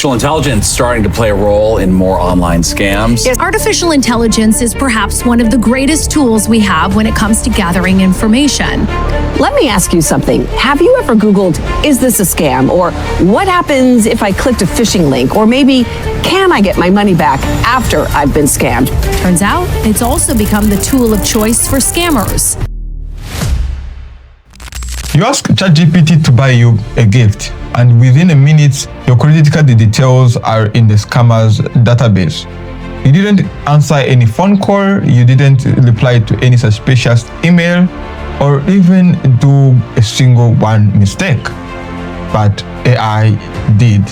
Artificial intelligence starting to play a role in more online scams. Yes, artificial intelligence is perhaps one of the greatest tools we have when it comes to gathering information. Let me ask you something. Have you ever Googled, is this a scam? Or what happens if I clicked a phishing link? Or maybe, can I get my money back after I've been scammed? Turns out, it's also become the tool of choice for scammers. You ask ChatGPT to buy you a gift, and within a minute, your credit card details are in the scammer's database. You didn't answer any phone call, you didn't reply to any suspicious email, or even do a single one mistake. But AI did.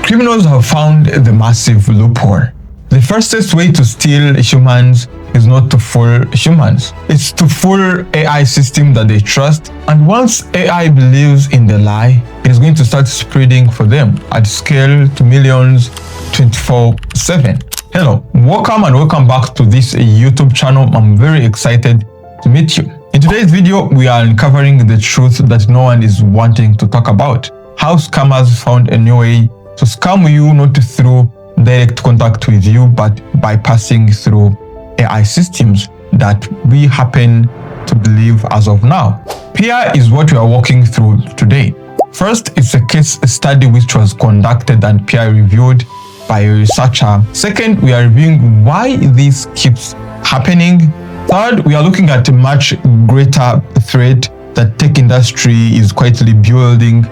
Criminals have found the massive loophole. The fastest way to steal humans is not to fool humans. It's to fool AI system that they trust. And once AI believes in the lie, it is going to start spreading for them at scale to millions 24/7. Hello, welcome back to this YouTube channel. I'm very excited to meet you. In today's video, we are uncovering the truth that no one is wanting to talk about. How scammers found a new way to scam you, not through direct contact with you, but by passing through AI systems that we happen to believe as of now. Here is what we are walking through today. First, it's a case study which was conducted and peer-reviewed by a researcher. Second, we are reviewing why this keeps happening. Third, we are looking at a much greater threat that tech industry is quietly building.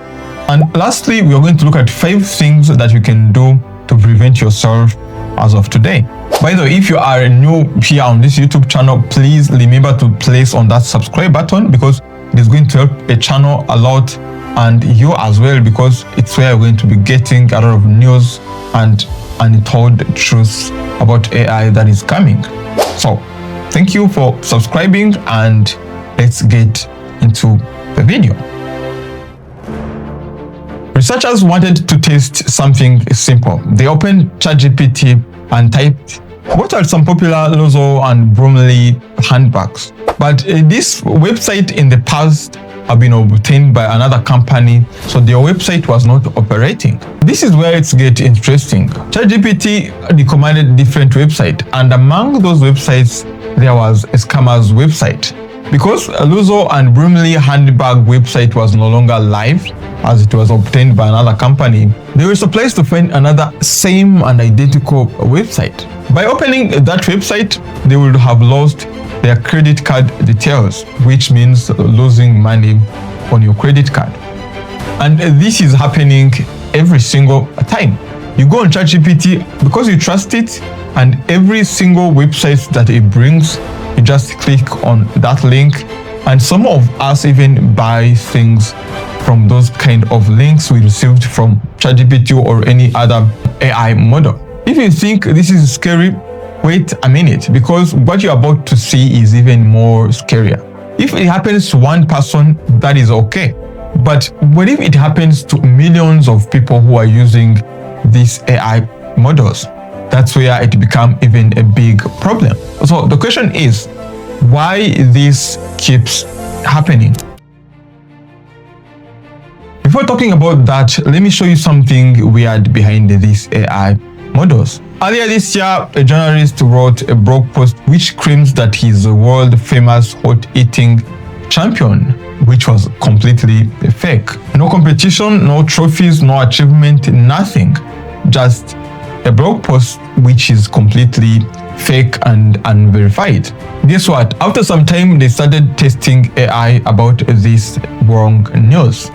And lastly, we are going to look at 5 things that you can do to prevent yourself as of today. By the way, if you are new here on this YouTube channel, please remember to place on that subscribe button because it is going to help the channel a lot and you as well, because it's where you're going to be getting a lot of news and untold truths about AI that is coming. So thank you for subscribing and let's get into the video. Researchers wanted to test something simple. They opened ChatGPT and typed, what are some popular Loophole and Bromley handbags? But this website in the past have been obtained by another company, so their website was not operating. This is where it's get interesting. ChatGPT recommended different websites, and among those websites, there was a scammer's website. Because a Loophole and Bromley handbag website was no longer live, as it was obtained by another company, they were surprised to find another same and identical website. By opening that website, they would have lost their credit card details, which means losing money on your credit card. And this is happening every single time. You go on ChatGPT because you trust it, and every single website that it brings, you just click on that link, and some of us even buy things from those kind of links we received from ChatGPT or any other AI model. If you think this is scary, wait a minute, because what you're about to see is even more scarier. If it happens to one person, that is okay. But what if it happens to millions of people who are using these AI models? That's where it becomes even a big problem. So the question is, why this keeps happening? Before talking about that, let me show you something weird behind these AI models. Earlier this year, a journalist wrote a blog post which claims that he's a world-famous hot eating champion, which was completely fake. No competition, no trophies, no achievement, nothing. Just a blog post which is completely fake and unverified. Guess what? After some time, they started testing AI about this wrong news.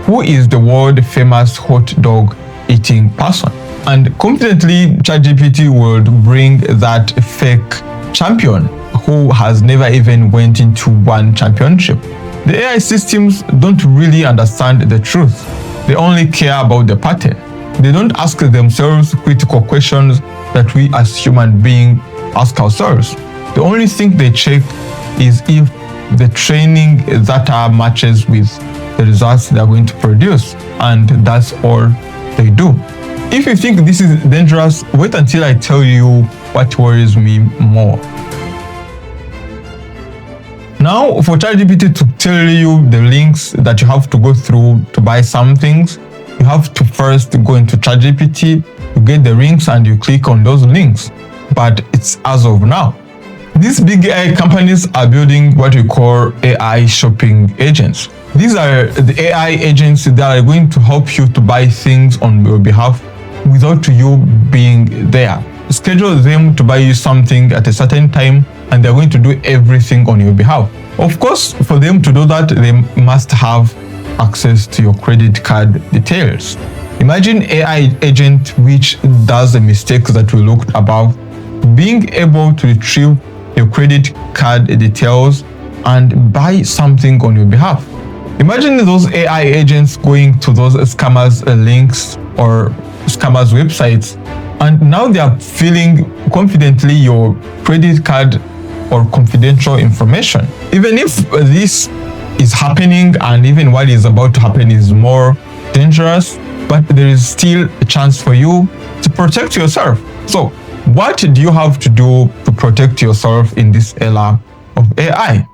Who is the world famous hot dog eating person? And confidently, ChatGPT would bring that fake champion who has never even went into one championship. The AI systems don't really understand the truth. They only care about the pattern. They don't ask themselves critical questions that we as human beings ask ourselves. The only thing they check is if the training data matches with the results they are going to produce, and that's all they do. If you think this is dangerous, wait until I tell you what worries me more. Now, for ChatGPT to tell you the links that you have to go through to buy some things, you have to first go into ChatGPT, you get the links and you click on those links. But it's as of now. These big AI companies are building what we call AI shopping agents. These are the AI agents that are going to help you to buy things on your behalf without you being there. Schedule them to buy you something at a certain time and they're going to do everything on your behalf. Of course, for them to do that, they must have access to your credit card details. Imagine AI agent which does the mistakes that we looked above, being able to retrieve your credit card details and buy something on your behalf. Imagine those AI agents going to those scammers' links or scammers' websites, and now they are filling confidently your credit card or confidential information. Even if this is happening and even what is about to happen is more dangerous, but there is still a chance for you to protect yourself. So what do you have to do to protect yourself in this era of AI?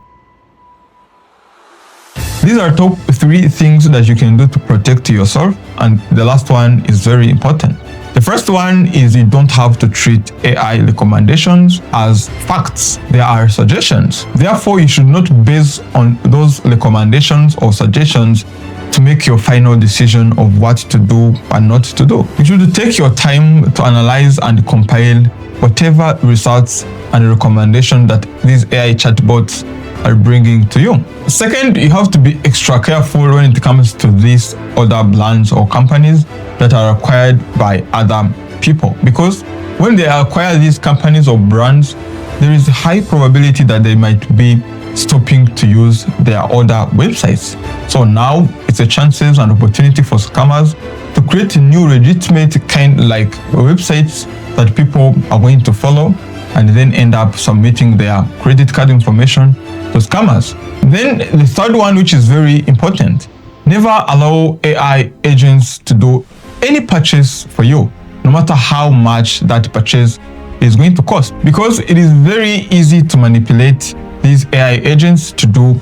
These are top 3 things that you can do to protect yourself, and the last one is very important. The first one is you don't have to treat AI recommendations as facts. They are suggestions. Therefore, you should not base on those recommendations or suggestions to make your final decision of what to do and not to do. You should take your time to analyze and compile whatever results and recommendations that these AI chatbots are bringing to you. Second, you have to be extra careful when it comes to these other brands or companies that are acquired by other people, because when they acquire these companies or brands, there is a high probability that they might be stopping to use their other websites. So now it's a chances and opportunity for scammers to create new legitimate kind like websites that people are going to follow and then end up submitting their credit card information to scammers. Then the third one, which is very important, never allow AI agents to do any purchase for you, no matter how much that purchase is going to cost, because it is very easy to manipulate these AI agents to do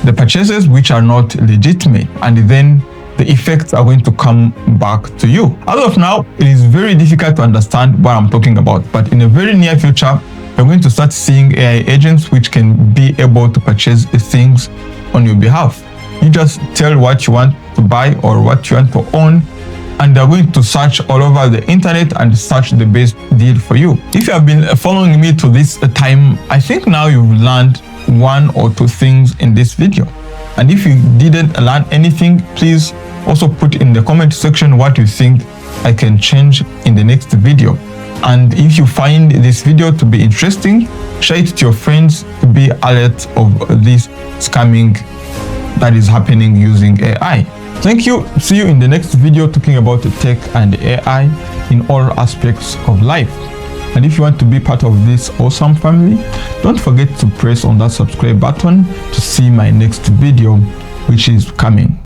the purchases which are not legitimate, and then the effects are going to come back to you. As of now, it is very difficult to understand what I'm talking about, but in a very near future, we're going to start seeing AI agents which can be able to purchase things on your behalf. You just tell what you want to buy or what you want to own, and they're going to search all over the internet and search the best deal for you. If you have been following me to this time, I think now you've learned 1 or 2 things in this video. And if you didn't learn anything, please also put in the comment section what you think I can change in the next video. And if you find this video to be interesting, share it to your friends to be alert of this scamming that is happening using AI. Thank you. See you in the next video talking about tech and AI in all aspects of life. And if you want to be part of this awesome family, don't forget to press on that subscribe button to see my next video, which is coming.